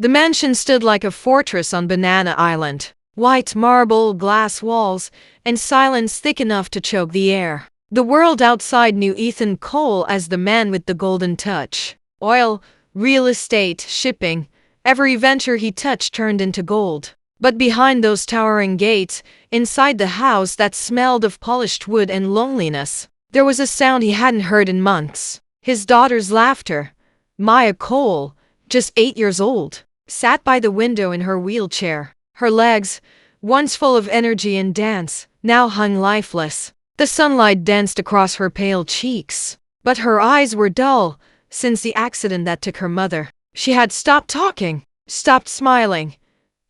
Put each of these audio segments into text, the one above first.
The mansion stood like a fortress on Banana Island. White marble, glass walls, and silence thick enough to choke the air. The world outside knew Ethan Cole as the man with the golden touch. Oil, real estate, shipping, every venture he touched turned into gold. But behind those towering gates, inside the house that smelled of polished wood and loneliness, there was a sound he hadn't heard in months. His daughter's laughter. Maya Cole, just 8 years old, sat by the window in her wheelchair. Her legs, once full of energy and dance, now hung lifeless. The sunlight danced across her pale cheeks. But her eyes were dull. Since the accident that took her mother, she had stopped talking, stopped smiling,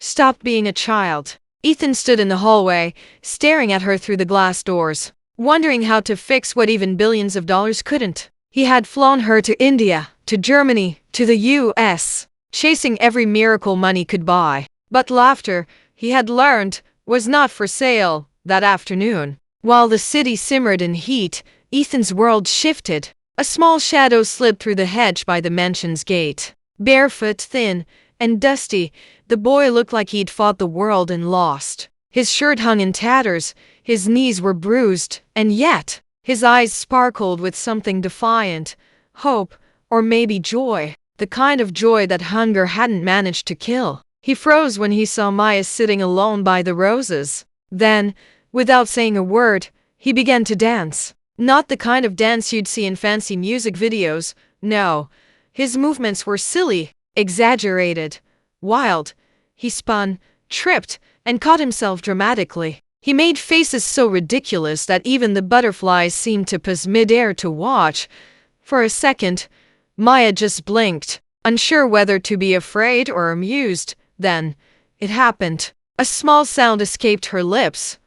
stopped being a child. Ethan stood in the hallway, staring at her through the glass doors, wondering how to fix what even billions of dollars couldn't. He had flown her to India, to Germany, to the US, chasing every miracle money could buy. But laughter, he had learned, was not for sale that afternoon. While the city simmered in heat, Ethan's world shifted. A small shadow slid through the hedge by the mansion's gate. Barefoot, thin, and dusty, the boy looked like he'd fought the world and lost. His shirt hung in tatters, his knees were bruised, and yet, his eyes sparkled with something defiant, hope, or maybe joy, the kind of joy that hunger hadn't managed to kill. He froze when he saw Maya sitting alone by the roses. Then, without saying a word, he began to dance. Not the kind of dance you'd see in fancy music videos, no. His movements were silly, exaggerated, wild. He spun, tripped, and caught himself dramatically. He made faces so ridiculous that even the butterflies seemed to pause midair to watch. For a second, Maya just blinked, unsure whether to be afraid or amused. Then, it happened. A small sound escaped her lips,